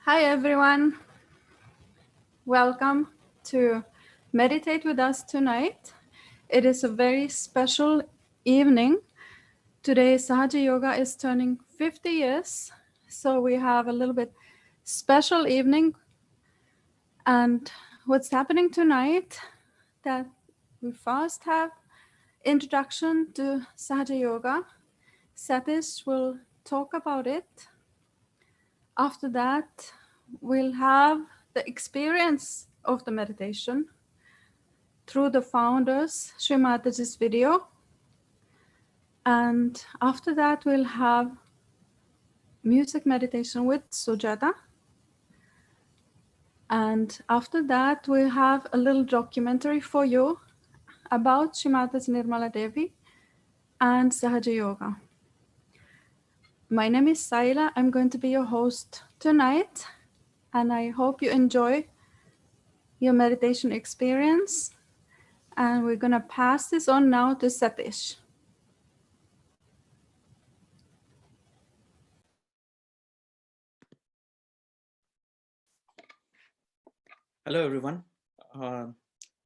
Hi everyone, welcome to meditate with us tonight. It is a very special evening. Today Sahaja Yoga is turning 50 years, so we have a little bit special evening. And what's happening tonight, that we first have introduction to Sahaja Yoga. Satish will talk about it. After that, we'll have the experience of the meditation through the founders, Sri Mataji's video. And after that, we'll have music meditation with Sujata. And after that, we'll have a little documentary for you about Sri Mataji Nirmala Devi and Sahaja Yoga. My name is Saila. I'm going to be your host tonight, and I hope you enjoy your meditation experience. And we're going to pass this on now to Satish. Hello, everyone.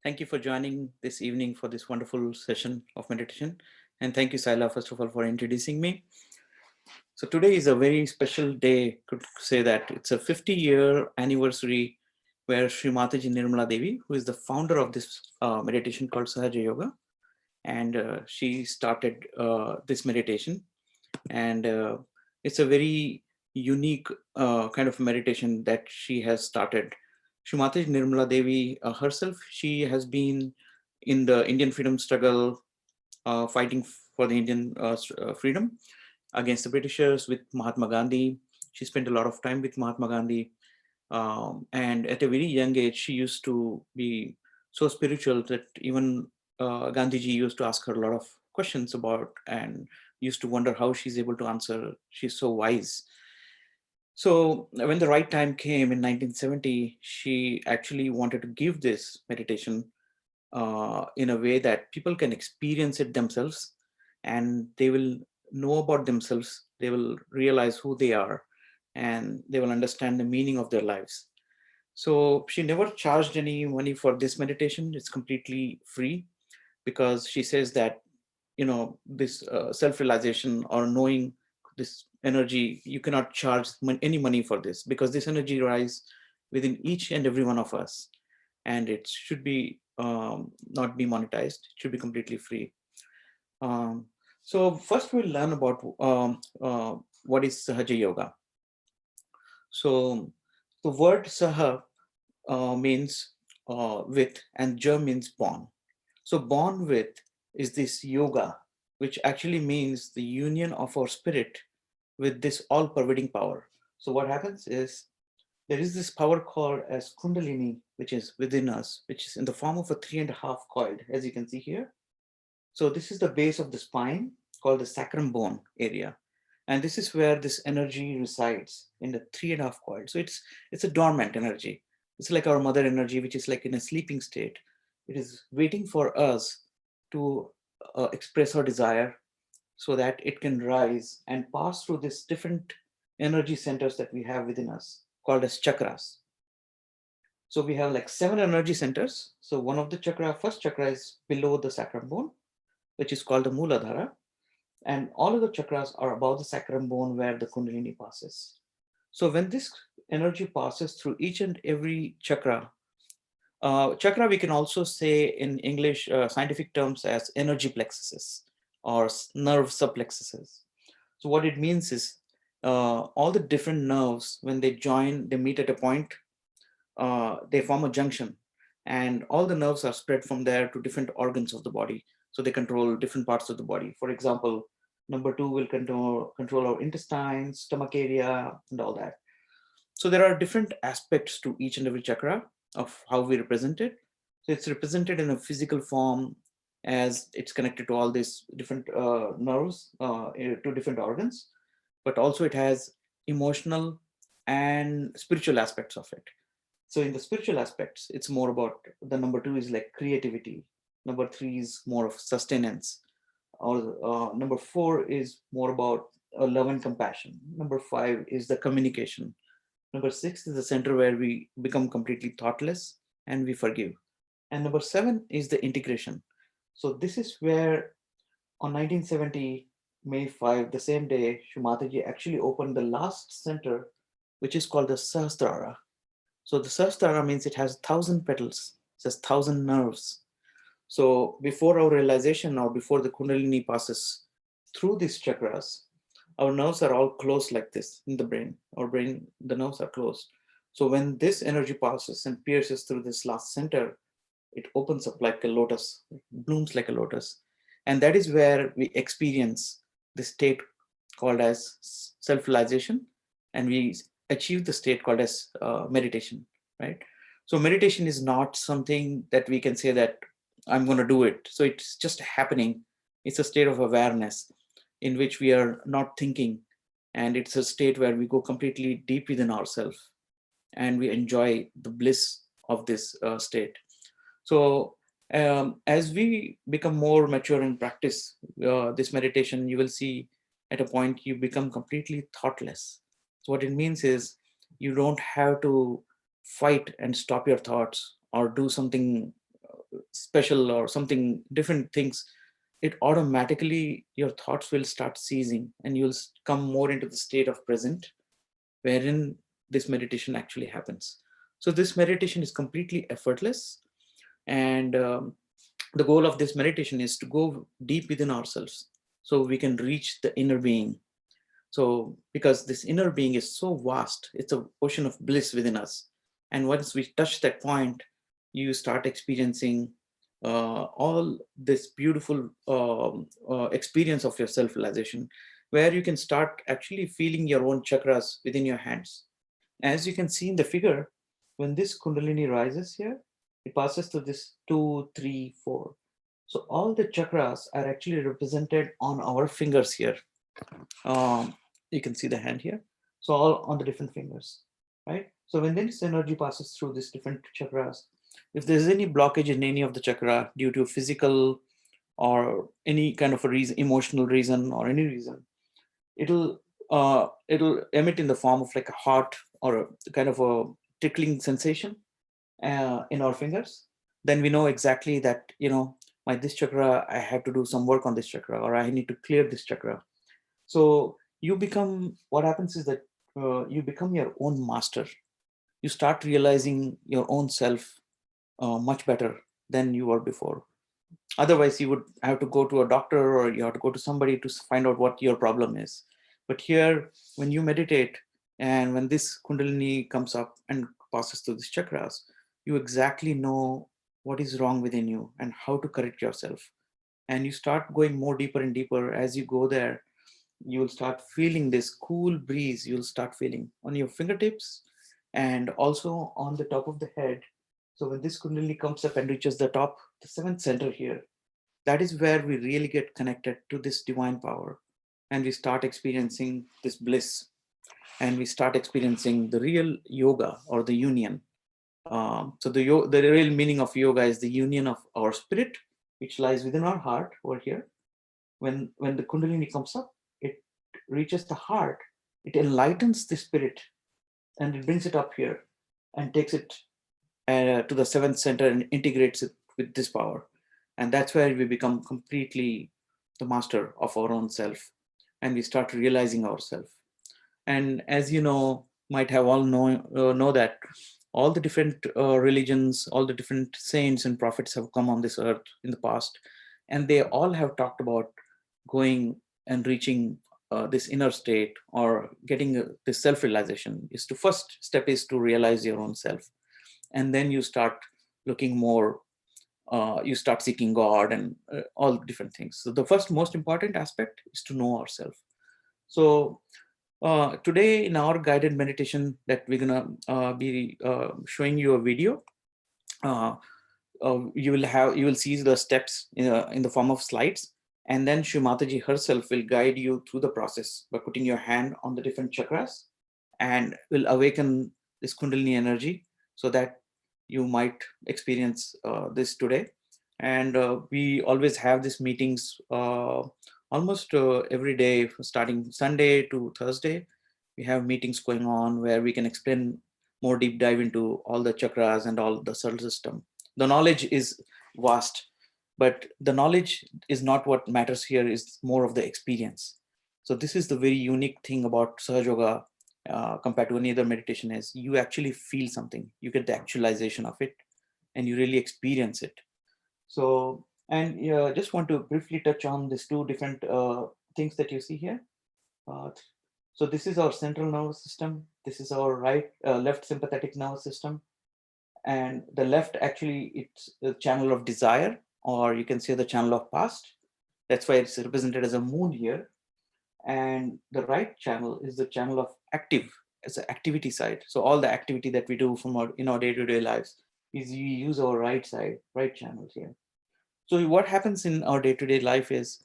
Thank you for joining this evening for this wonderful session of meditation. And thank you, Saila, first of all, for introducing me. So today is a very special day, could say that. It's a 50-year anniversary where Sri Mataji Nirmala Devi, who is the founder of this meditation called Sahaja Yoga, and she started this meditation. And it's a very unique kind of meditation that she has started. Sri Mataji Nirmala Devi herself, she has been in the Indian freedom struggle, fighting for the Indian freedom against the Britishers with Mahatma Gandhi. She spent a lot of time with Mahatma Gandhi. And at a very young age, she used to be so spiritual that even Gandhiji used to ask her a lot of questions about and used to wonder how she's able to answer. She's so wise. So when the right time came in 1970, she actually wanted to give this meditation in a way that people can experience it themselves, and they will know about themselves. They will realize who they are, and they will understand the meaning of their lives. So she never charged any money for this meditation. It's completely free, because she says that, this self-realization or knowing this energy, you cannot charge any money for this, because this energy lies within each and every one of us, and it should be not be monetized. It should be completely free. So first we'll learn about what is Sahaja Yoga. So the word Saha means with, and Ja means born. So born with is this yoga, which actually means the union of our spirit with this all-pervading power. So what happens is, there is this power called as Kundalini, which is within us, which is in the form of a 3.5 coiled, as you can see here. So this is the base of the spine, called the sacrum bone area. And this is where this energy resides, in the 3.5 coiled. So it's a dormant energy. It's like our mother energy, which is like in a sleeping state. It is waiting for us to express our desire, so that it can rise and pass through these different energy centers that we have within us, called as chakras. So we have like 7 energy centers. So one of the first chakra is below the sacrum bone, which is called the Muladhara. And all of the chakras are above the sacrum bone, where the Kundalini passes. So when this energy passes through each and every chakra, chakra we can also say in English scientific terms as energy plexuses or nerve subplexuses. So what it means is, all the different nerves, when they join, they meet at a point, they form a junction, and all the nerves are spread from there to different organs of the body. So they control different parts of the body. For example, number 2 will control our intestines, stomach area, and all that. So there are different aspects to each and every chakra of how we represent it. So it's represented in a physical form, as it's connected to all these different nerves, to different organs, but also it has emotional and spiritual aspects of it. So in the spiritual aspects, it's more about, the number 2 is like creativity. Number 3 is more of sustenance. Or number 4 is more about love and compassion. Number 5 is the communication. Number 6 is the center where we become completely thoughtless and we forgive. And number 7 is the integration. So this is where on 1970, May 5, the same day, Shumataji actually opened the last center, which is called the Sahasrara. So the Sahasrara means it has 1,000 petals, it has 1,000 nerves. So before our realization or before the Kundalini passes through these chakras, our nerves are all closed like this in the brain. Our brain, the nerves are closed. So when this energy passes and pierces through this last center, it opens up like a lotus, blooms like a lotus. And that is where we experience the state called as self-realization, and we achieve the state called as meditation, right? So meditation is not something that we can say that I'm going to do it. So it's just happening. It's a state of awareness in which we are not thinking. And it's a state where we go completely deep within ourselves and we enjoy the bliss of this state. So as we become more mature in practice this meditation, you will see at a point you become completely thoughtless. So what it means is you don't have to fight and stop your thoughts or do something special or something different things. It automatically, your thoughts will start ceasing and you'll come more into the state of present wherein this meditation actually happens. So this meditation is completely effortless, and the goal of this meditation is to go deep within ourselves so we can reach the inner being. So because this inner being is so vast, it's an ocean of bliss within us. And once we touch that point, you start experiencing all this beautiful experience of your self-realization, where you can start actually feeling your own chakras within your hands. As you can see in the figure, when this Kundalini rises here, it passes to this 2, 3, 4. So all the chakras are actually represented on our fingers here. You can see the hand here. So all on the different fingers, right? So when this energy passes through these different chakras, if there's any blockage in any of the chakra due to physical or any kind of a reason, emotional reason or any reason, it'll emit in the form of like a hot or a kind of a tickling sensation in our fingers. Then we know exactly that, my this chakra, I have to do some work on this chakra, or I need to clear this chakra. So what happens is that you become your own master. You start realizing your own self much better than you were before. Otherwise, you would have to go to a doctor or you have to go to somebody to find out what your problem is. But here, when you meditate and when this Kundalini comes up and passes through these chakras, you exactly know what is wrong within you and how to correct yourself. And you start going more deeper and deeper. As you go there, you will start feeling this cool breeze. You'll start feeling on your fingertips and also on the top of the head. So when this Kundalini comes up and reaches the top, the seventh center here, that is where we really get connected to this divine power, and we start experiencing this bliss, and we start experiencing the real yoga or the union. So the real meaning of yoga is the union of our spirit, which lies within our heart over here. When the Kundalini comes up, it reaches the heart, it enlightens the spirit, and it brings it up here and takes it to the seventh center and integrates it with this power. And that's where we become completely the master of our own self, and we start realizing ourselves. And as you might have all know that all the different religions, all the different saints and prophets have come on this earth in the past, and they all have talked about going and reaching this inner state or getting this self-realization. Is to first step is to realize your own self, and then you start looking more, you start seeking God and all different things. So the first most important aspect is to know ourselves. So today in our guided meditation that we're gonna be showing you a video. uh, you will see the steps in the form of slides, and then Shumataji herself will guide you through the process by putting your hand on the different chakras and will awaken this Kundalini energy so that you might experience this today. And we always have these meetings almost every day, starting Sunday to Thursday. We have meetings going on where we can explain more deep dive into all the chakras and all the solar system. The knowledge is vast, but the knowledge is not what matters here, is more of the experience. So this is the very unique thing about Sahaja Yoga compared to any other meditation, is you actually feel something, you get the actualization of it, and you really experience it. So, and just want to briefly touch on these two different things that you see here. Uh, so this is our central nervous system. This is our left sympathetic nervous system, and the left actually it's the channel of desire, or you can say the channel of past. That's why it's represented as a moon here. And the right channel is the channel of active, as an activity side. So all the activity that we do from our in our day-to-day lives is we use our right side, right channel here. So what happens in our day-to-day life is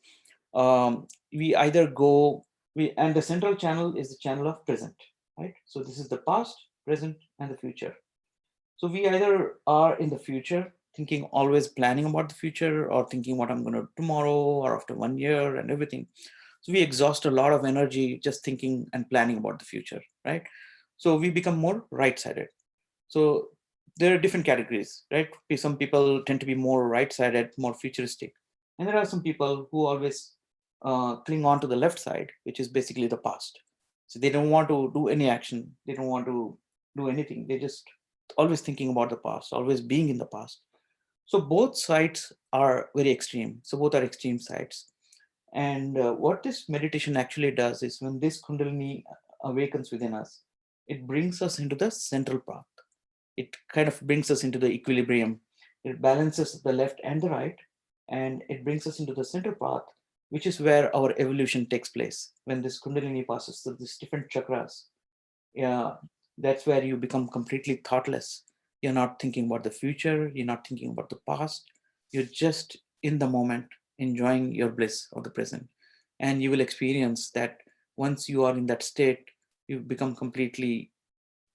we either go we and the central channel is the channel of present, right? So this is the past, present, and the future. So we either are in the future, thinking, always planning about the future, or thinking what I'm going to do tomorrow or after 1 year and everything. So we exhaust a lot of energy just thinking and planning about the future, right? So we become more right-sided. So there are different categories, right? Some people tend to be more right-sided, more futuristic, and there are some people who always cling on to the left side, which is basically the past. So they don't want to do any action. They don't want to do anything. They just always thinking about the past, always being in the past. So both sides are very extreme. So both are extreme sides. And what this meditation actually does is, when this Kundalini awakens within us, it brings us into the central path. It kind of brings us into the equilibrium. It balances the left and the right, and it brings us into the center path, which is where our evolution takes place. When this Kundalini passes through these different chakras, yeah, that's where you become completely thoughtless. You're not thinking about the future, you're not thinking about the past, you're just in the moment, enjoying your bliss of the present. And you will experience that once you are in that state, you become completely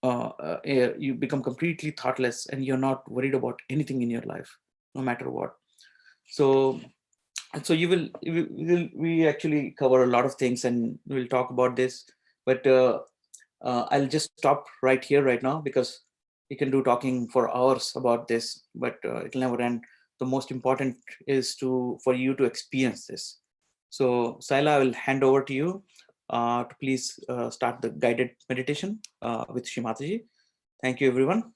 you become completely thoughtless, and you're not worried about anything in your life, no matter what. So we actually cover a lot of things, and we'll talk about this. But I'll just stop right here right now, because we can do talking for hours about this, but it'll never end. The most important is for you to experience this. So Saila, I will hand over to you to please start the guided meditation with Shrimataji. Thank you, everyone.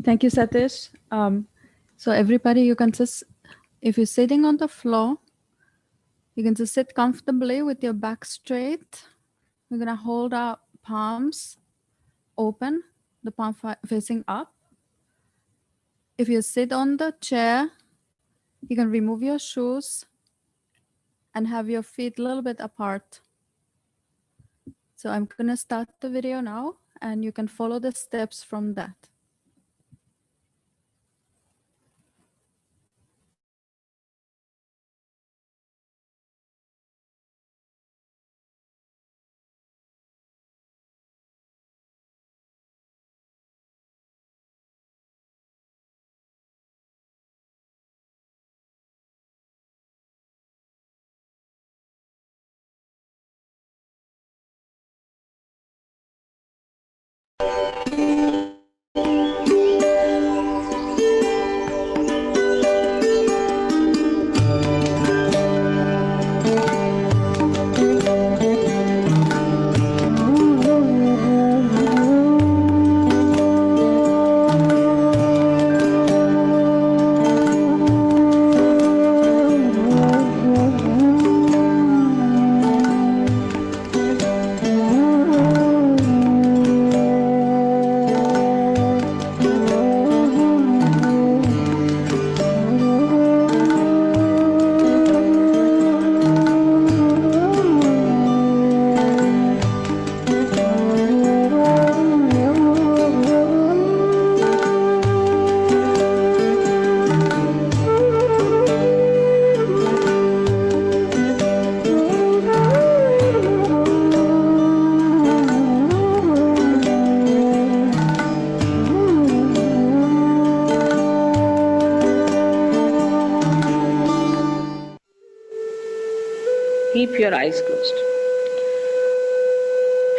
Thank you, Satish. So everybody, you can just, if you're sitting on the floor, you can just sit comfortably with your back straight. We're gonna hold our palms open, the palm facing up. If you sit on the chair, you can remove your shoes and have your feet a little bit apart. So I'm gonna start the video now, and you can follow the steps from that.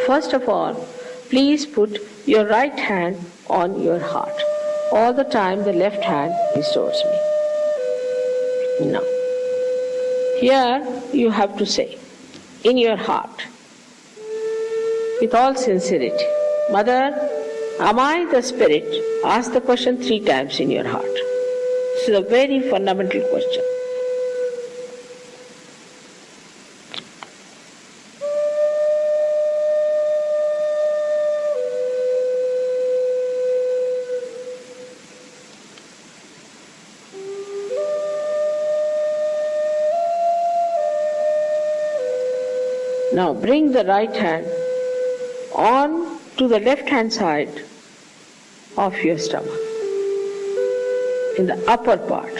First of all, please put your right hand on your heart. All the time the left hand is towards me. Now, here you have to say, in your heart, with all sincerity, Mother, am I the spirit? Ask the question 3 times in your heart. This is a very fundamental question. Now bring the right hand on to the left hand side of your stomach, in the upper part.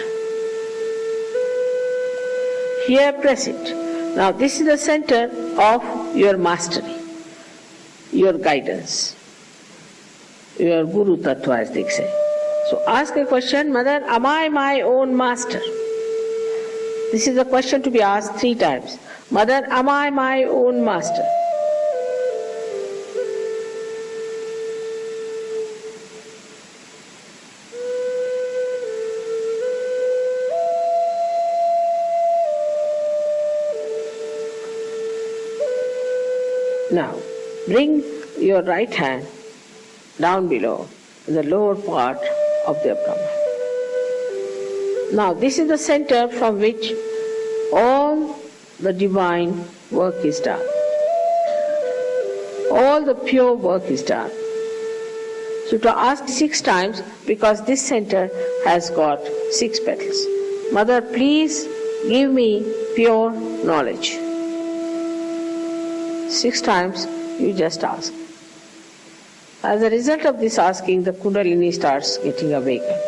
Here press it. Now this is the center of your mastery, your guidance, your Guru Tattva as they say. So ask a question, Mother, am I my own master? This is a question to be asked 3 times. Mother, am I my own master? Now, bring your right hand down below, in the lower part of the abdomen. Now, this is the center from which all the divine work is done. All the pure work is done. So to ask 6 times, because this center has got 6 petals. Mother, please give me pure knowledge. 6 times you just ask. As a result of this asking, the Kundalini starts getting awakened.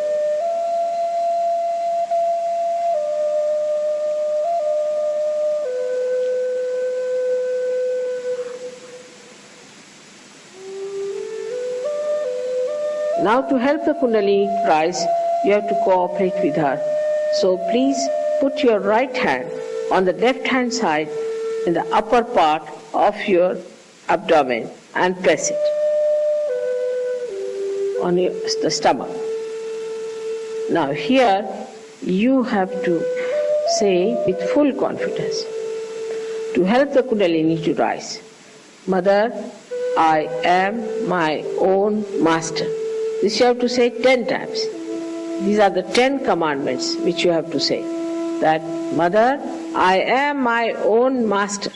Now to help the Kundalini to rise, you have to cooperate with her. So please put your right hand on the left hand side in the upper part of your abdomen and press it on the stomach. Now here you have to say with full confidence to help the Kundalini to rise, Mother, I am my own master. This you have to say 10 times. These are the 10 commandments which you have to say. That, Mother, I am my own master.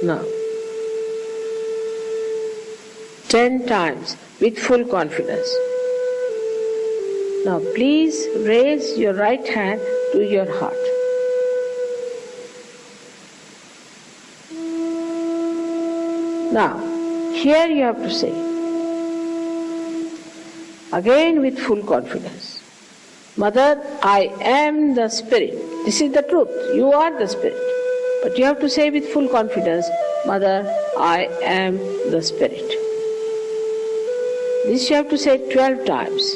Now, 10 times with full confidence. Now please raise your right hand to your heart. Now, here you have to say, again with full confidence, Mother, I am the Spirit. This is the truth. You are the Spirit. But you have to say with full confidence, Mother, I am the Spirit. This you have to say 12 times.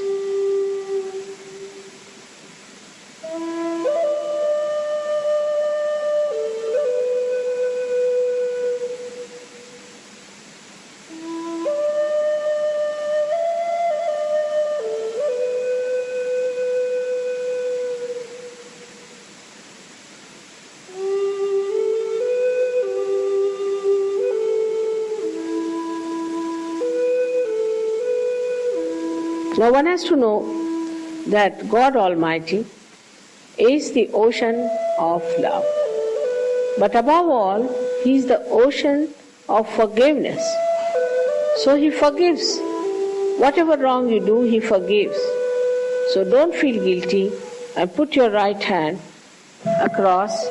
Now one has to know that God Almighty is the ocean of love. But above all, He is the ocean of forgiveness. So He forgives. Whatever wrong you do, He forgives. So don't feel guilty and put your right hand across.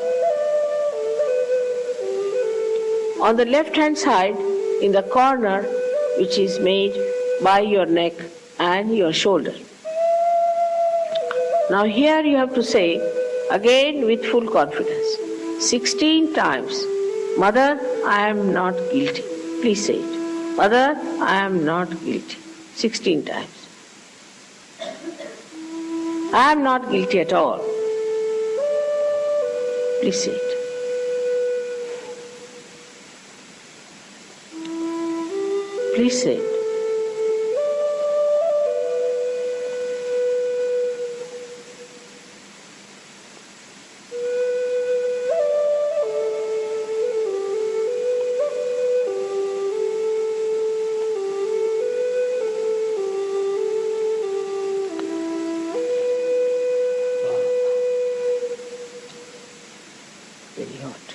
On the left hand side, in the corner which is made by your neck and your shoulder. Now here you have to say, again with full confidence, 16 times, Mother, I am not guilty. Please say it. Mother, I am not guilty. 16 times. I am not guilty at all. Please say it. Please say it. Very hot.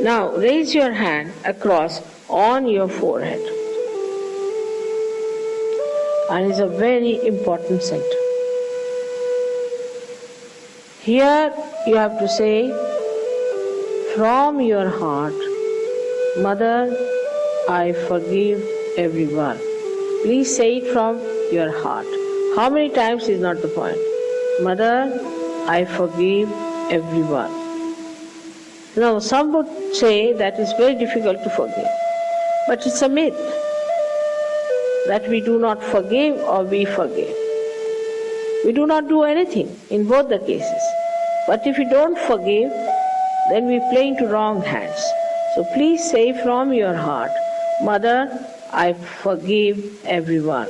Now raise your hand across on your forehead. And it's a very important center. Here you have to say from your heart, Mother, I forgive everyone. Please say it from your heart. How many times is not the point. Mother, I forgive everyone. Now, some would say that it's very difficult to forgive. But it's a myth that we do not forgive or we forgive. We do not do anything in both the cases. But if we don't forgive, then we play into wrong hands. So please say from your heart, Mother, I forgive everyone.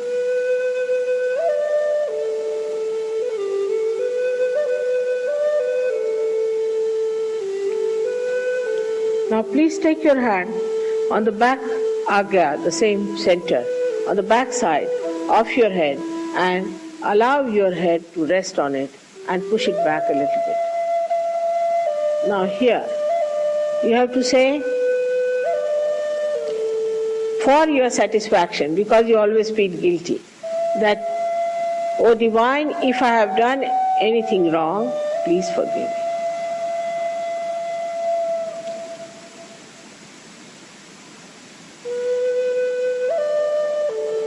Now please take your hand on the back agya, the same center, on the back side of your head and allow your head to rest on it and push it back a little bit. Now here, you have to say, for your satisfaction, because you always feel guilty, that, O Divine, if I have done anything wrong, please forgive me.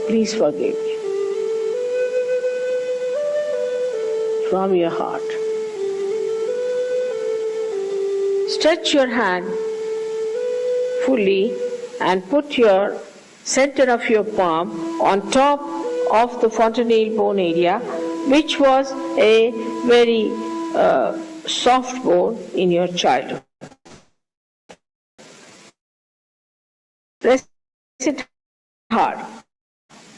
Please forgive me. From your heart. Stretch your hand fully and put your center of your palm on top of the fontanelle bone area, which was a very soft bone in your childhood. Press it hard.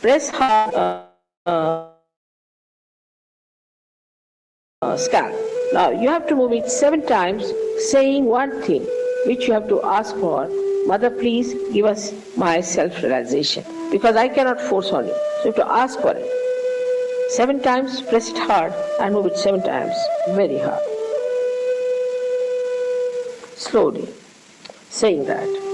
Press hard scalp. Now you have to move it 7 times, saying one thing which you have to ask for. Mother, please give us my self-realization, because I cannot force on you. So you have to ask for it. 7 times, press it hard and move it 7 times, very hard. Slowly, saying that.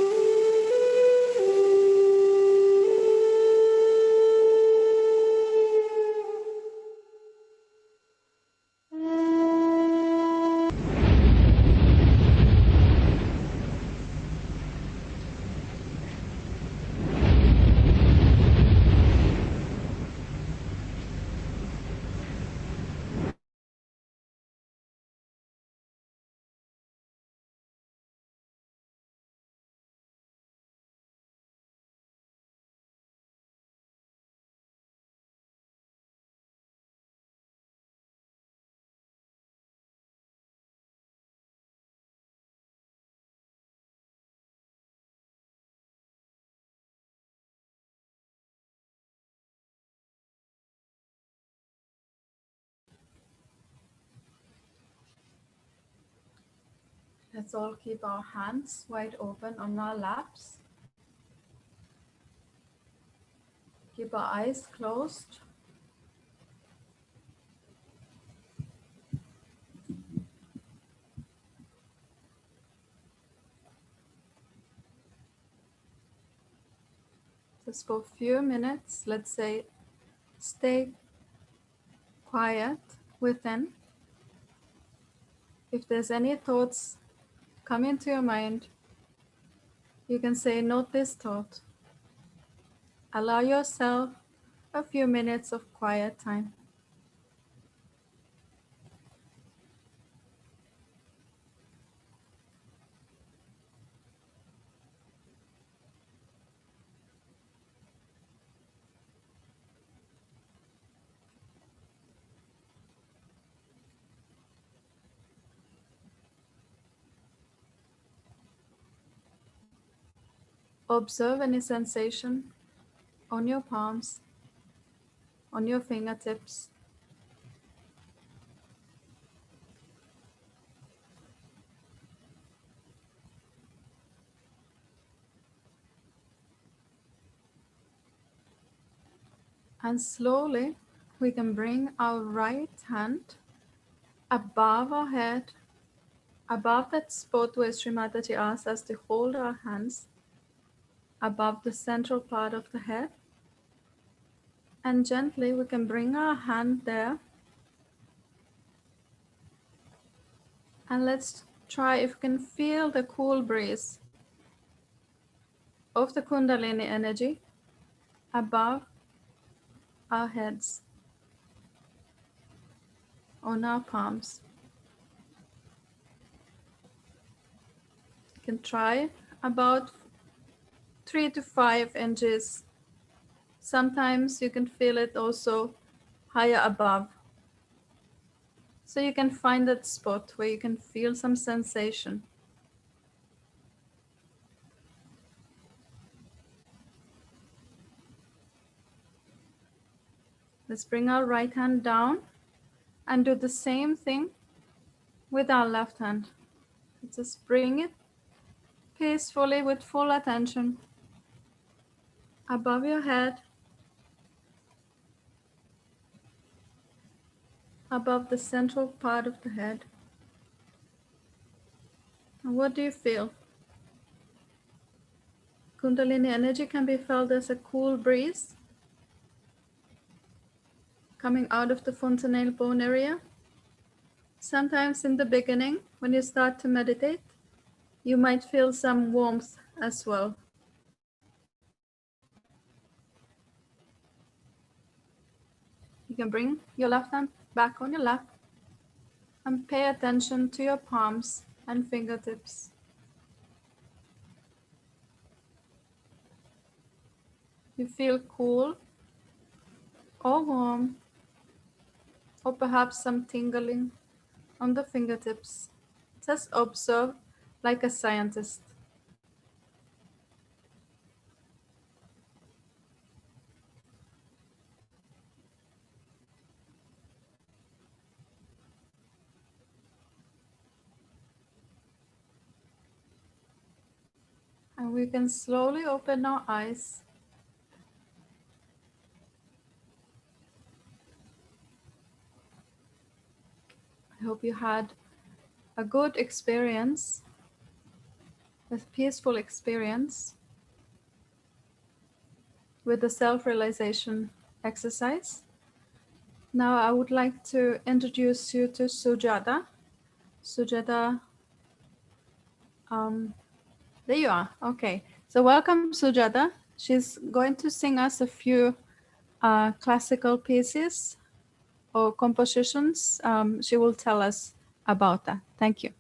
Let's all keep our hands wide open on our laps. Keep our eyes closed. So just for a few minutes, let's say, stay quiet within. If there's any thoughts come into your mind, you can say, note this thought. Allow yourself a few minutes of quiet time. Observe any sensation on your palms, on your fingertips. And slowly we can bring our right hand above our head, above that spot where Sri Mataji asked us to hold our hands, above the central part of the head. And gently we can bring our hand there. And let's try if we can feel the cool breeze of the Kundalini energy above our heads, on our palms. You can try about 3 to 5 inches. Sometimes you can feel it also higher above. So you can find that spot where you can feel some sensation. Let's bring our right hand down and do the same thing with our left hand. Just bring it peacefully with full attention above your head, above the central part of the head. And what do you feel? Kundalini energy can be felt as a cool breeze coming out of the fontanelle bone area. Sometimes in the beginning, when you start to meditate, you might feel some warmth as well. You can bring your left hand back on your lap and pay attention to your palms and fingertips. You feel cool or warm, or perhaps some tingling on the fingertips. Just observe like a scientist. And we can slowly open our eyes. I hope you had a good experience, a peaceful experience with the self-realization exercise. Now I would like to introduce you to Sujata. Sujata, there you are. Okay, so welcome Sujata. She's going to sing us a few classical pieces or compositions. She will tell us about that. Thank you.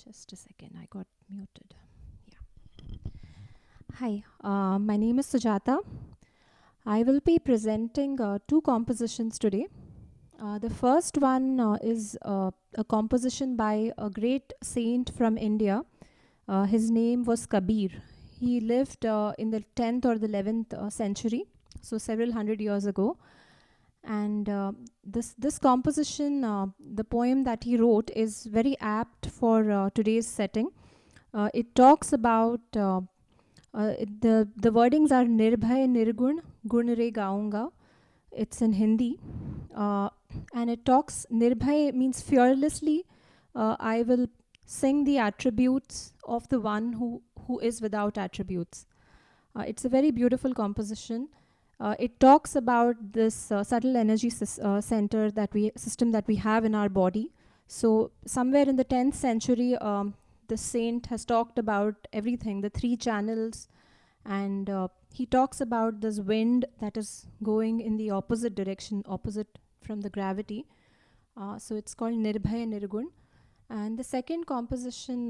Just a second, I got muted. Yeah. Hi, my name is Sujata. I will be presenting two compositions today. The first one is a composition by a great saint from India. His name was Kabir. He lived in the 10th or the 11th century, so several hundred years ago. And this composition, the poem that he wrote, is very apt for today's setting. It talks about the wordings are Nirbhay Nirgun Gun Re Gaunga. It's in Hindi, and it talks. Nirbhay means fearlessly, I will sing the attributes of the one who is without attributes. It's a very beautiful composition. It talks about this subtle energy center system that we have in our body. So somewhere in the 10th century, the saint has talked about everything, the 3 channels, and he talks about this wind that is going in the opposite direction, opposite from the gravity. So it's called Nirbhay Nirgun. And the second composition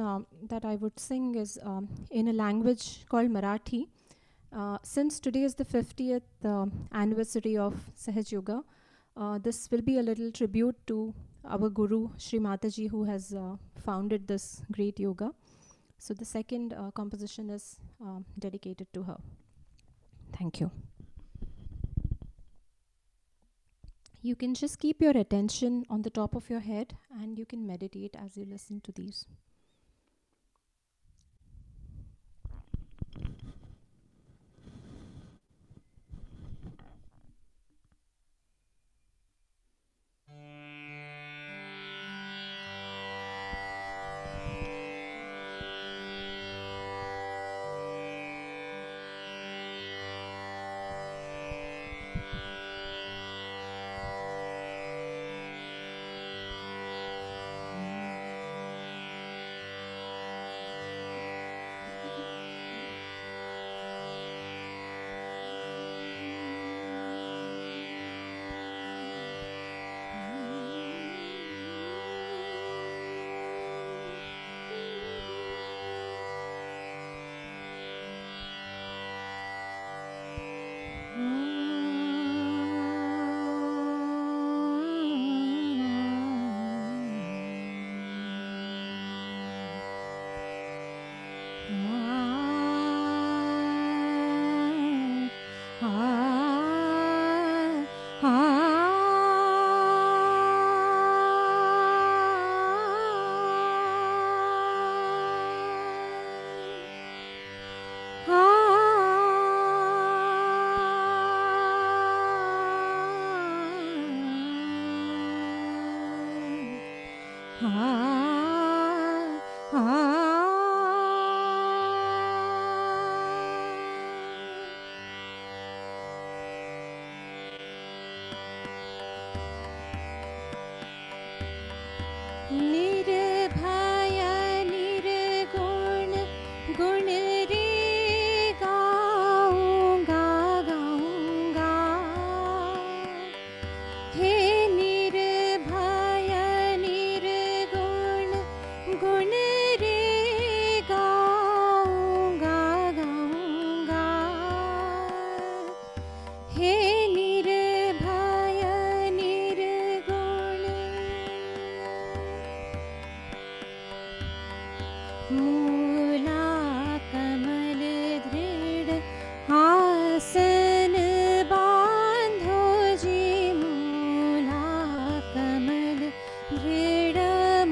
that I would sing is in a language called Marathi. Since today is the 50th anniversary of Sahaja Yoga, this will be a little tribute to our Guru, Sri Mataji, who has founded this great yoga. So the second composition is dedicated to her. Thank you. You can just keep your attention on the top of your head and you can meditate as you listen to these. निर्भय निर्गुण गुण रे गाऊंगा गाऊंगा हे निर्भय निर्गुण गुण रे गाऊंगा गाऊंगा हे निर्भय निर्गुण मूला कमल दृढ़ आसन बांधो जी मूला कमल दृढ़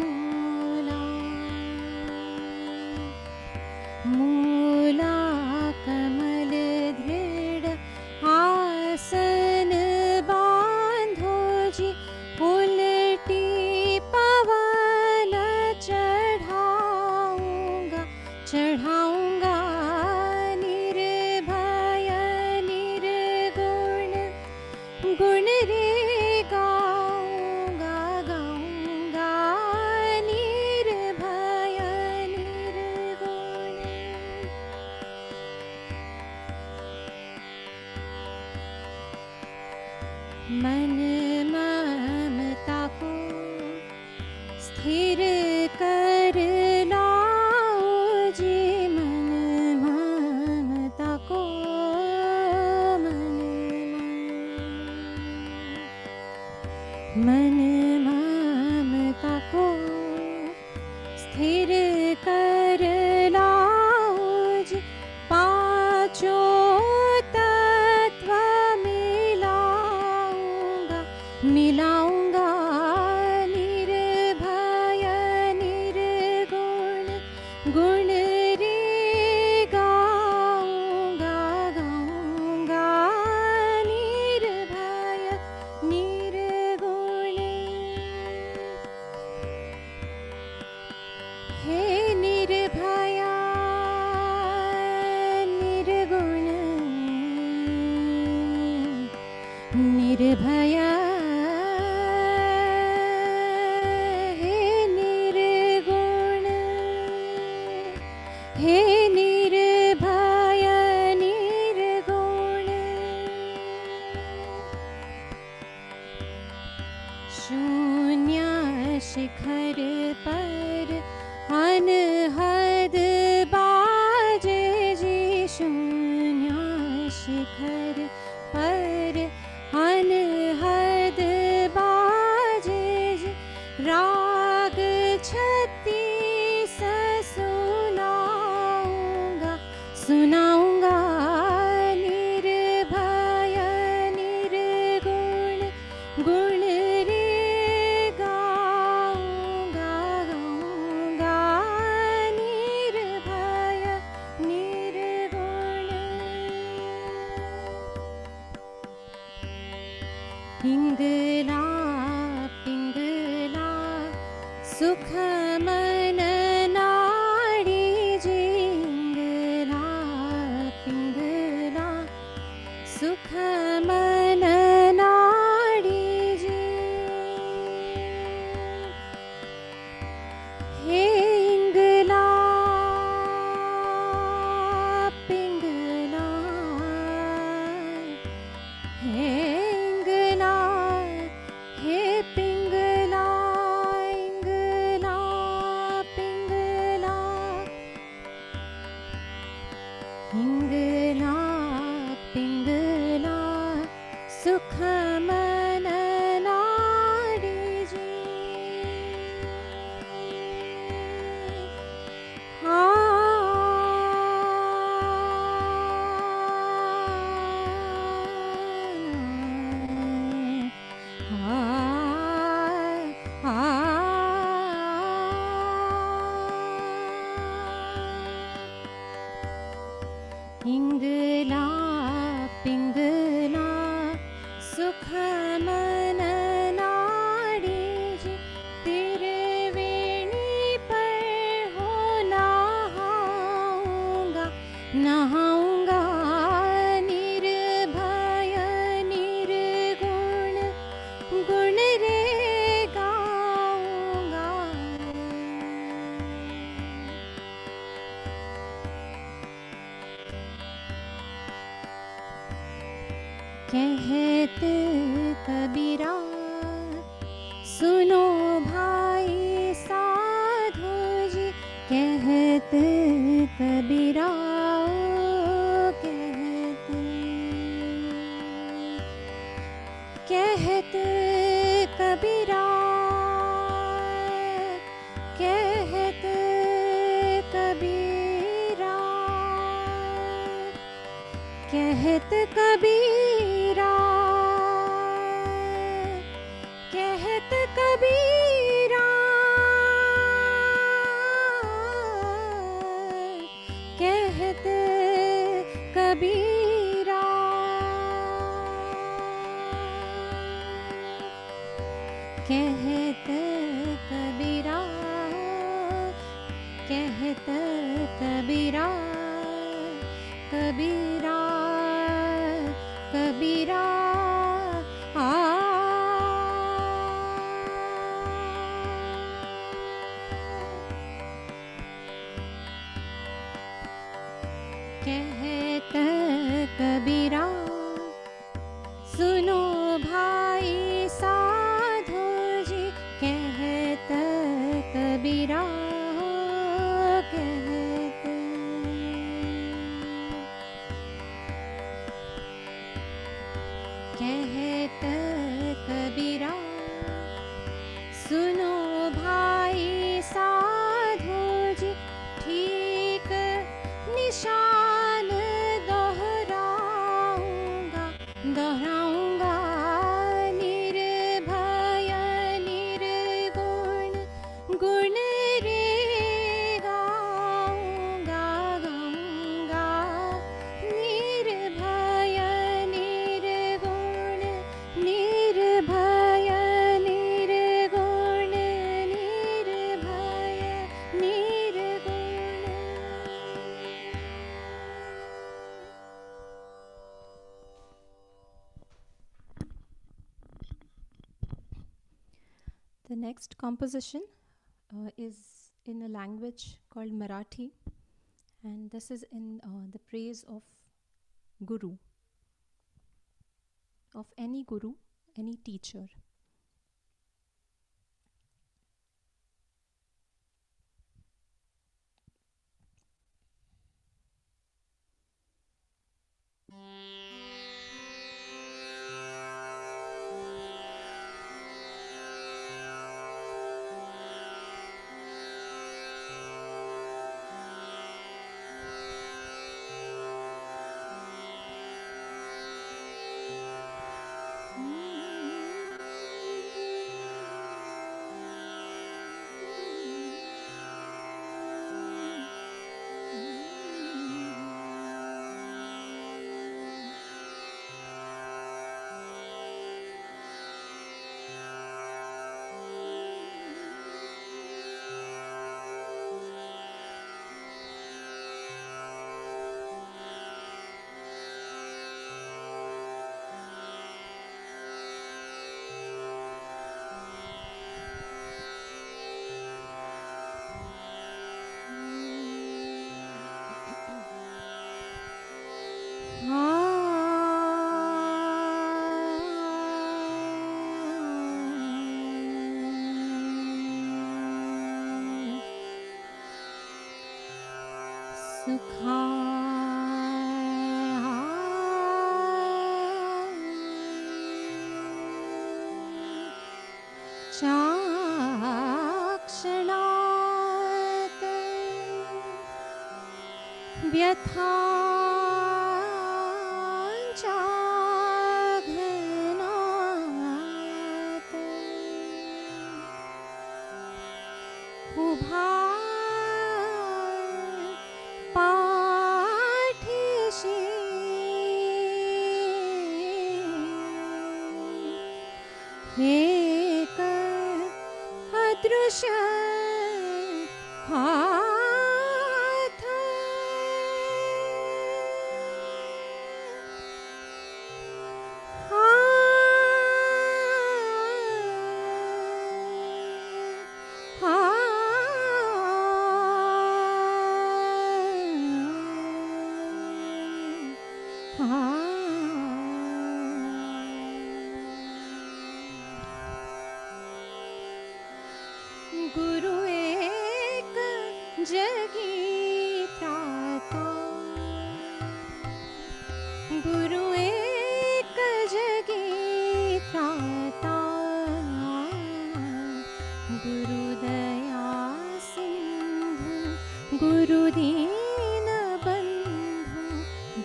मूला मूला कमल दृढ़ आसन बांधो जी उल्टी पवन चढ़ाऊंगा चढ़ाऊंगा निर्भय निर्गुण गुण रे गाऊंगा गाऊंगा निर्भय निर्गुण मन ममता को स्थिर कर लाओ जी मन ममता को मन ममता को स्थिर कर लाओ जी पांचों तत्व मिलाऊंगा मिलाऊंगा निर्भय निर्गुण गुण रे गाऊंगा गाऊंगा निर्भय निर्गुण हे निर्भया निर्गुण निर्भया हे निर्गुण हे निर्भया निर्गुण शून्य शिखर पर अनहद बाजे जी शून्य शिखर पर अनहद बाजे जी राग छत्तीस सुनाऊंगा सुनाऊंगा निर्भय निर्गुण गुण रे गाऊंगा गाऊंगा निर्भय निर्गुण पिंगला पिंगला सुख मन नाड़ी जी पिंगला पिंगला सुख मन नाड़ी जी हे इंगला पिंगला हे इंगला हे पिंगला इंगला पिंगला इंगला पिंगला सुख मन नाड़ी जी इंगला पिंगला सुख मन नाड़ी जी तेरे वेणी पर हो नहाऊंगा नहाऊंगा निर्भय निर्गुण गुण रे गाऊंगा कहते कबीरा सुनो भाई साधु जी कहते कबीरा कहते कबीरा कहते कबीरा कहते कबीरा कहते कबीरा कहते कबीरा कहते कबीरा कहते कबीरा कबीरा कबीरा कहते कबीरा सुनो भाई साधु जी कहते कबीरा कहते कहते कबीरा सुनो भाई साधु जी ठीक निशान दोहराऊंगा next composition is in a language called Marathi, and this is in the praise of Guru, of any Guru, any teacher. चाक्षणात् व्यथाञ्चाघनात् उभा पाठिषि एक अदृश्य हाथ गुरु एक जगी त्राता, गुरु एक जगी त्राता, गुरु दया सिंधु गुरु दीन बंधु,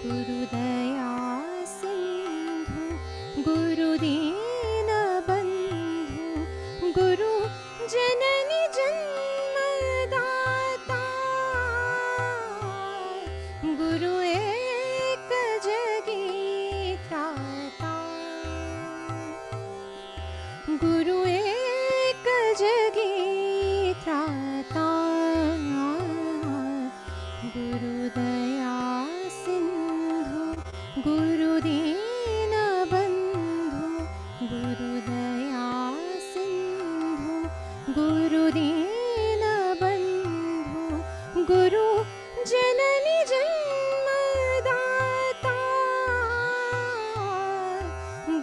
गुरु दया सिंधु गुरु दीन बंधु, गुरु जननी जन्मदाता, गुरु एक जगी त्राता, गुरु एक जगी त्राता, गुरु दया सिंधु गुरु दीन बंधु, गुरु दया सिंधु गुरु दीन बंधु, गुरु जननी जन्मदाता,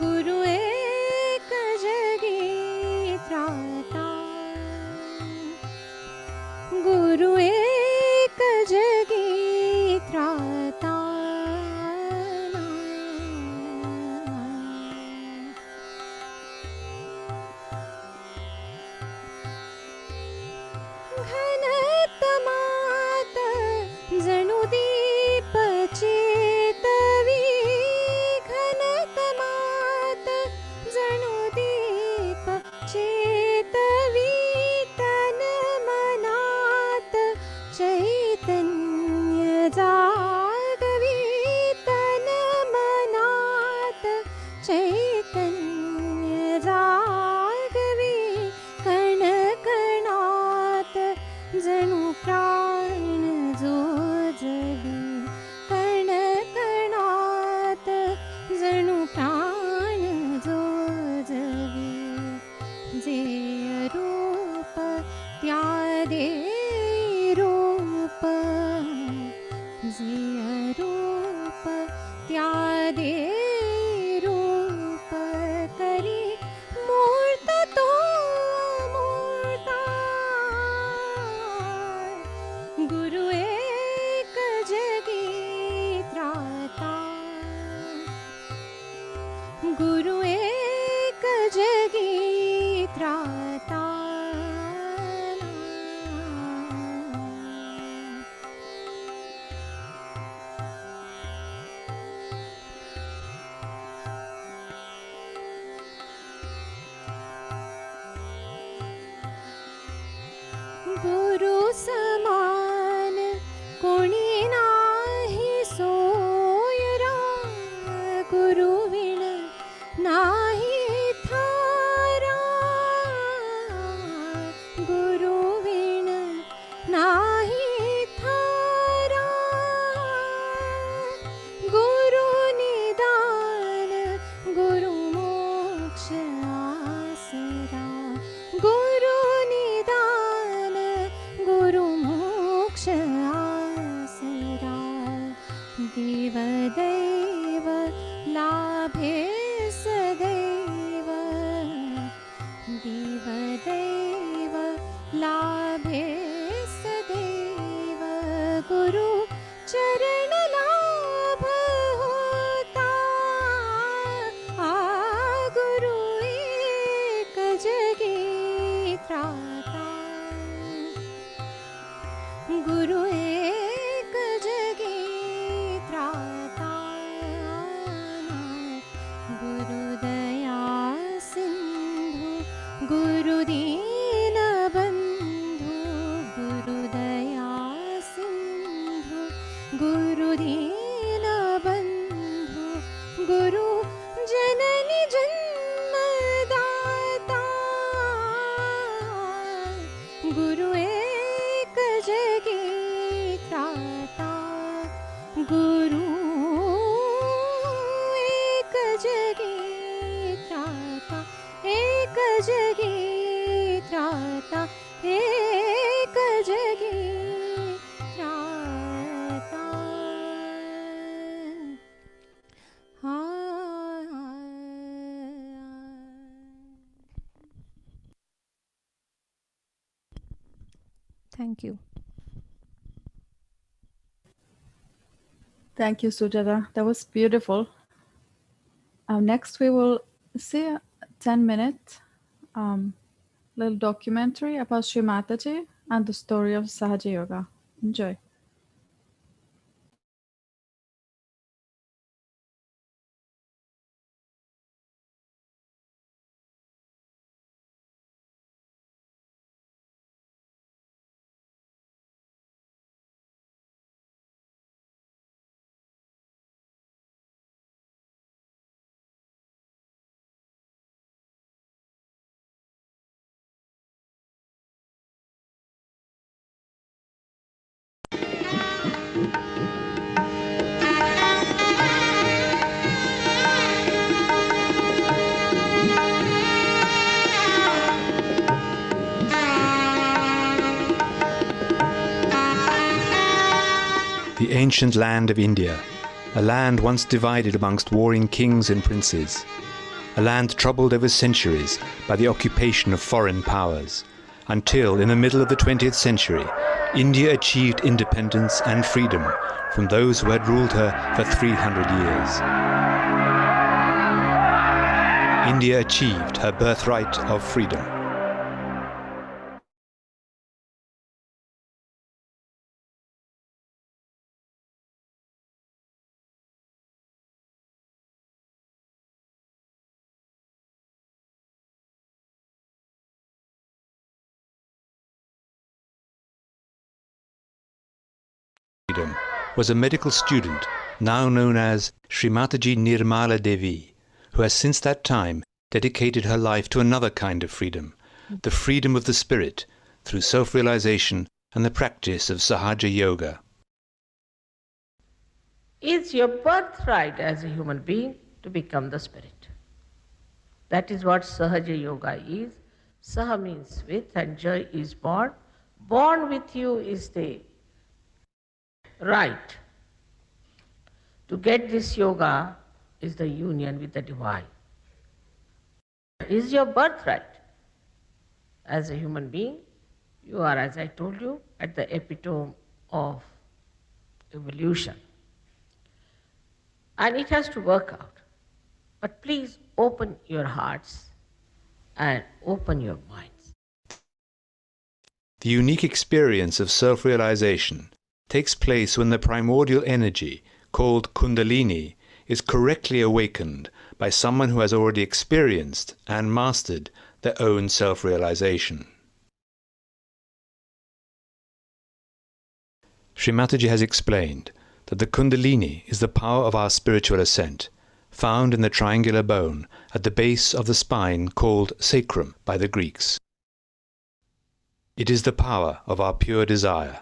गुरु एक जगी त्राता, गुरु एक जगी त्राता। घनतमात जणु दीप चेतवी, घनतमात जणु दीप चेतवी, तन मनात चैतन्य जागवी, तन मनात चैतन्य जागवी, कण कणात जणु प्राण जोजवी, कण कणात जणु प्राण जोजवी, जे गुरु चरण लाभ होता, गुरु एक जगी त्राता, गुरु एक जगी त्राता, गुरु दया सिंधु गुरु दीन बंधु, गुरु दया सिंधु गुरु दीन बंधु, गुरु जननी जन्मदाता, गुरु एक जगी त्राता, गुरु एक जगी त्राता, एक जगी त्राता, एक जगी त्राता। Thank you. Thank you, Sujata. That was beautiful. Next, we will see a 10-minute little documentary about Sri Mataji and the story of Sahaja Yoga. Enjoy. The ancient land of India, a land once divided amongst warring kings and princes, a land troubled over centuries by the occupation of foreign powers, until in the middle of the 20th century, India achieved independence and freedom from those who had ruled her for 300 years. India achieved her birthright of freedom. Was a medical student now known as Sri Mataji Nirmala Devi, who has since that time dedicated her life to another kind of freedom, the freedom of the spirit through self-realization and the practice of Sahaja Yoga. It's your birthright as a human being to become the spirit. That is what Sahaja Yoga is. Saha means with and Jai is born. Born with you is the right. To get this yoga is the union with the divine. It is your birthright. As a human being, you are, as I told you, at the epitome of evolution. And it has to work out. But please open your hearts and open your minds. The unique experience of self-realization takes place when the primordial energy, called Kundalini, is correctly awakened by someone who has already experienced and mastered their own self-realization. Sri Mataji has explained that the Kundalini is the power of our spiritual ascent, found in the triangular bone at the base of the spine called sacrum by the Greeks. It is the power of our pure desire.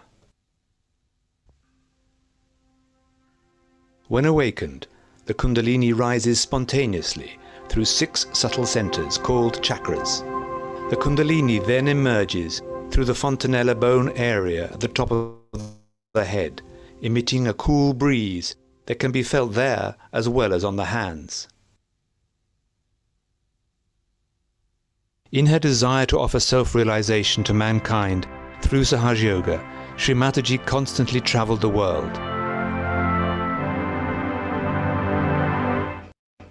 When awakened, the Kundalini rises spontaneously through 6 subtle centers called chakras. The Kundalini then emerges through the fontanella bone area at the top of the head, emitting a cool breeze that can be felt there as well as on the hands. In her desire to offer self-realization to mankind through Sahaja Yoga, Sri Mataji constantly travelled the world.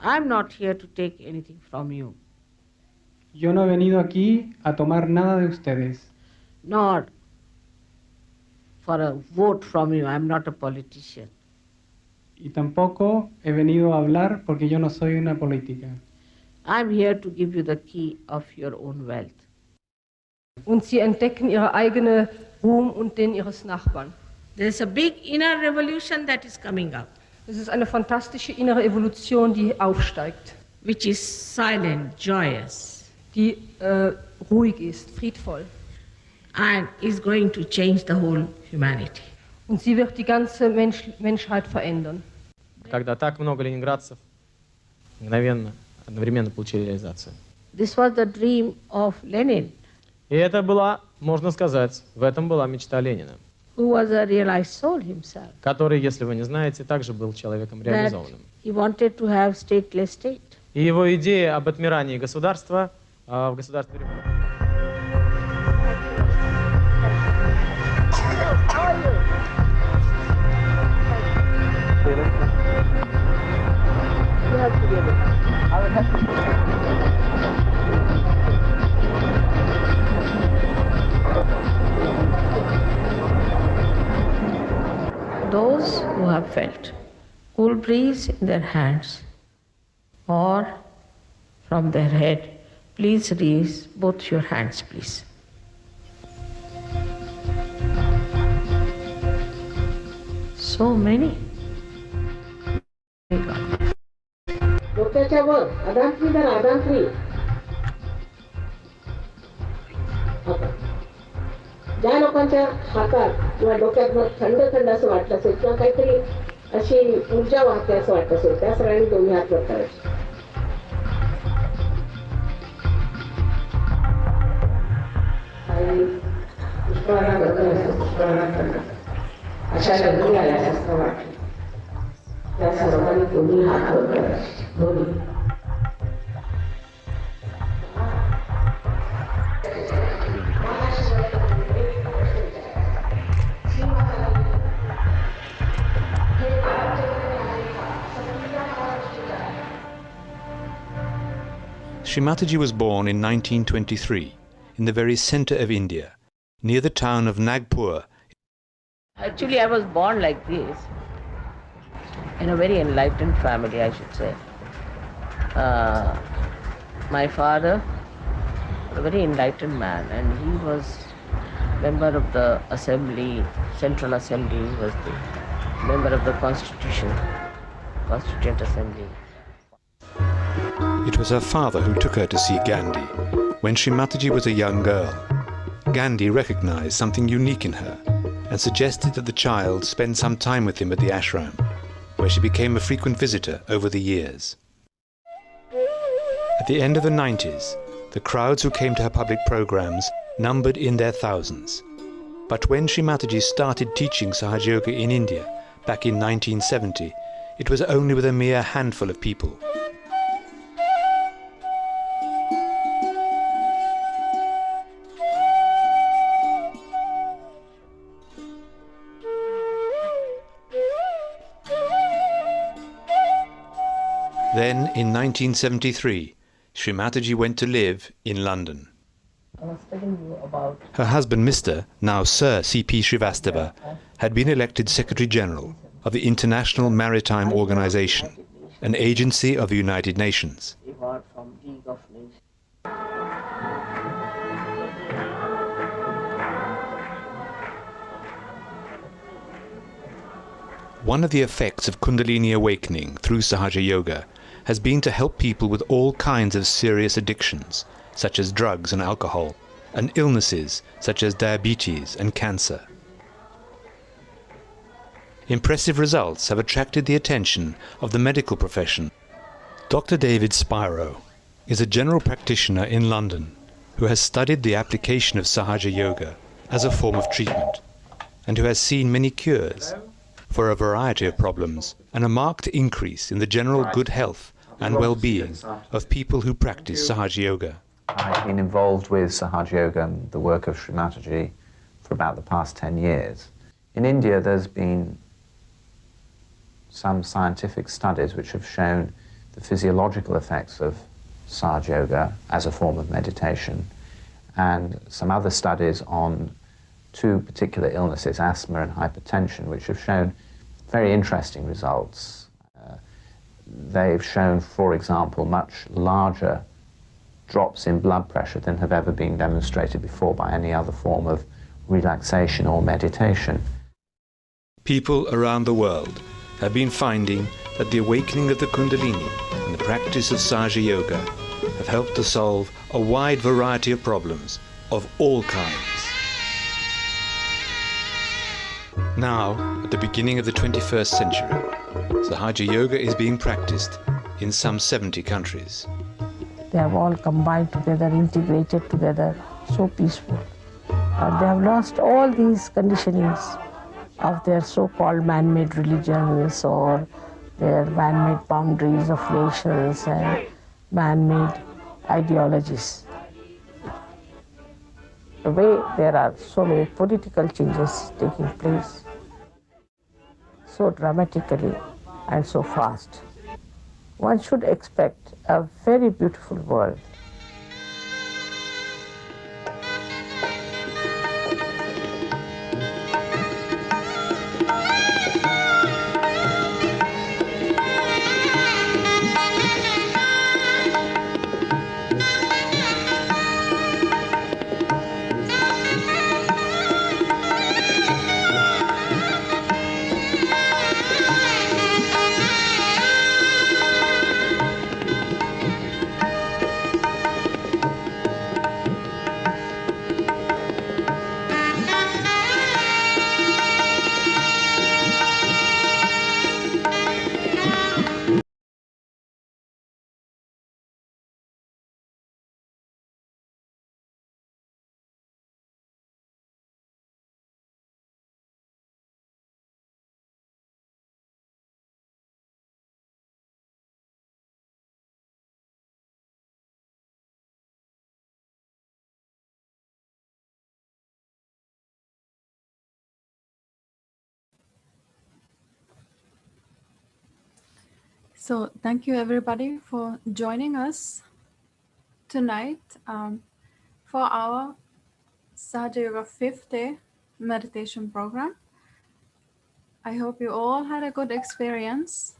I'm not here to take anything from you, Yo no he venido aquí a tomar nada de ustedes, nor for a vote from you. I'm not a politician. y tampoco he venido a hablar porque yo no soy una política. I'm here to give you the key of your own wealth. Und sie entdecken ihre eigene Ruhm und den ihres Nachbarn. There's a big inner revolution that is coming up, Es ist eine fantastische innere Evolution, die aufsteigt, which is silent, joyous, die ruhig ist, friedvoll. and is going to change the whole humanity. Und sie wird die ganze Menschheit verändern. Когда так много ленинградцев мгновенно, одновременно получили реализацию. This was the dream of Lenin, И это была, можно сказать, в этом была мечта Ленина, who was a realized soul himself, который, если вы не знаете, также был человеком that реализованным. he wanted to have stateless state. И его идея об отмирании государства в государстве... Those who have felt cool breeze in their hands or from their head, please raise both your hands, please. So many. डोक्याच्या वर अदांतरी तर अदांतरी ज्या लोकांच्या हातात किंवा डोक्यात थंड थंड असं वाटलं असेल किंवा काहीतरी अशी ऊर्जा वाहते असं वाटत असेल त्या सगळ्यांनी दोन्ही हात वर करायचे. अशा लग्न आल्यासारखं वाटलं त्या सर्वांनी दोन्ही हात वर करायचे दोन्ही. Sri Mataji was born in 1923 in the very centre of India, near the town of Nagpur. Actually, I was born like this, in a very enlightened family, I should say. My father, a very enlightened man, and he was member of the assembly, Central Assembly. He was the member of the Constituent Assembly. It was her father who took her to see Gandhi when Sri Mataji was a young girl. Gandhi recognised something unique in her and suggested that the child spend some time with him at the ashram, where she became a frequent visitor over the years. At the end of the 90s, the crowds who came to her public programs numbered in their thousands. But when Sri Mataji started teaching Sahaja Yoga in India back in 1970, it was only with a mere handful of people. Then, in 1973, Sri Mataji went to live in London. I was telling you about Her husband, Mr., now Sir C.P. Srivastava, had been elected Secretary General of the International Maritime Organization, an agency of the United Nations. award from League of Nations. One of the effects of Kundalini awakening through Sahaja Yoga has been to help people with all kinds of serious addictions, such as drugs and alcohol, and illnesses such as diabetes and cancer. Impressive results have attracted the attention of the medical profession. Dr. David Spiro is a general practitioner in London who has studied the application of Sahaja Yoga as a form of treatment and who has seen many cures for a variety of problems and a marked increase in the general good health and well-being of people who practice Sahaja Yoga. I've been involved with Sahaja Yoga and the work of Sri Mataji for about the past 10 years. In India, there's been some scientific studies which have shown the physiological effects of Sahaja Yoga as a form of meditation, and some other studies on two particular illnesses, asthma and hypertension, which have shown very interesting results. They've shown, for example, much larger drops in blood pressure than have ever been demonstrated before by any other form of relaxation or meditation. People around the world have been finding that the awakening of the Kundalini and the practice of Sahaja Yoga have helped to solve a wide variety of problems of all kinds. Now, at the beginning of the 21st century, Sahaja Yoga is being practiced in some 70 countries. They have all combined together, integrated together, so peaceful. They have lost all these conditionings of their so-called man-made religions or their man-made boundaries of nations and man-made ideologies. The way there are so many political changes taking place so dramatically and so fast, one should expect a very beautiful world. So thank you everybody for joining us tonight for our Sahaja Yoga 5th day meditation program. I hope you all had a good experience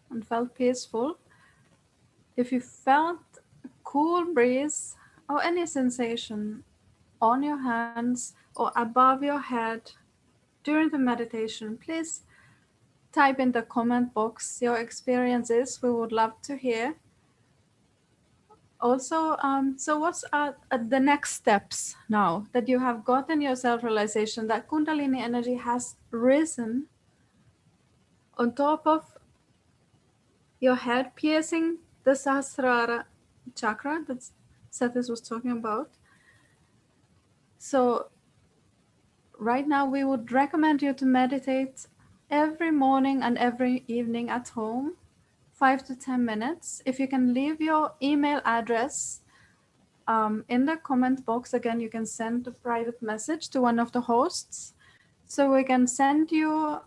and felt peaceful. If you felt a cool breeze or any sensation on your hands or above your head during the meditation, please type in the comment box your experiences. We would love to hear. Also, so what's the next steps now that you have gotten your self-realization that Kundalini energy has risen on top of your head, piercing the Sahasrara chakra that Satis was talking about? So right now we would recommend you to meditate every morning and every evening at home, 5 to 10 minutes. If you can leave your email address in the comment box, again, you can send a private message to one of the hosts so we can send you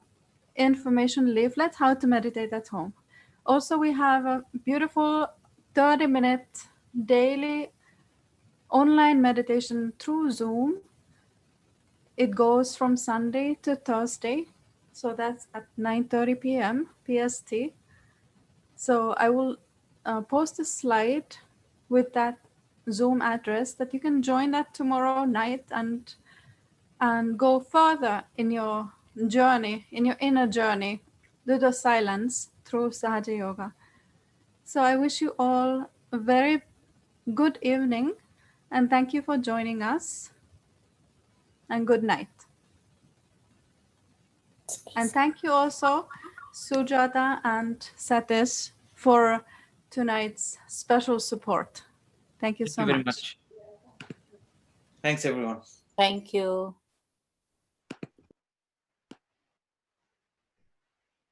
information leaflet how to meditate at home. Also, we have a beautiful 30-minute daily online meditation through Zoom. It goes from Sunday to Thursday, so that's at 9:30 p.m. PST. So I will post a slide with that Zoom address that you can join that tomorrow night and go further in your journey, in your inner journey, do the silence through Sahaja Yoga. So I wish you all a very good evening and thank you for joining us and good night. And thank you also, Sujata and Satish, for tonight's special support. Thank you so Thank you very much. much. Thanks, everyone. Thank you.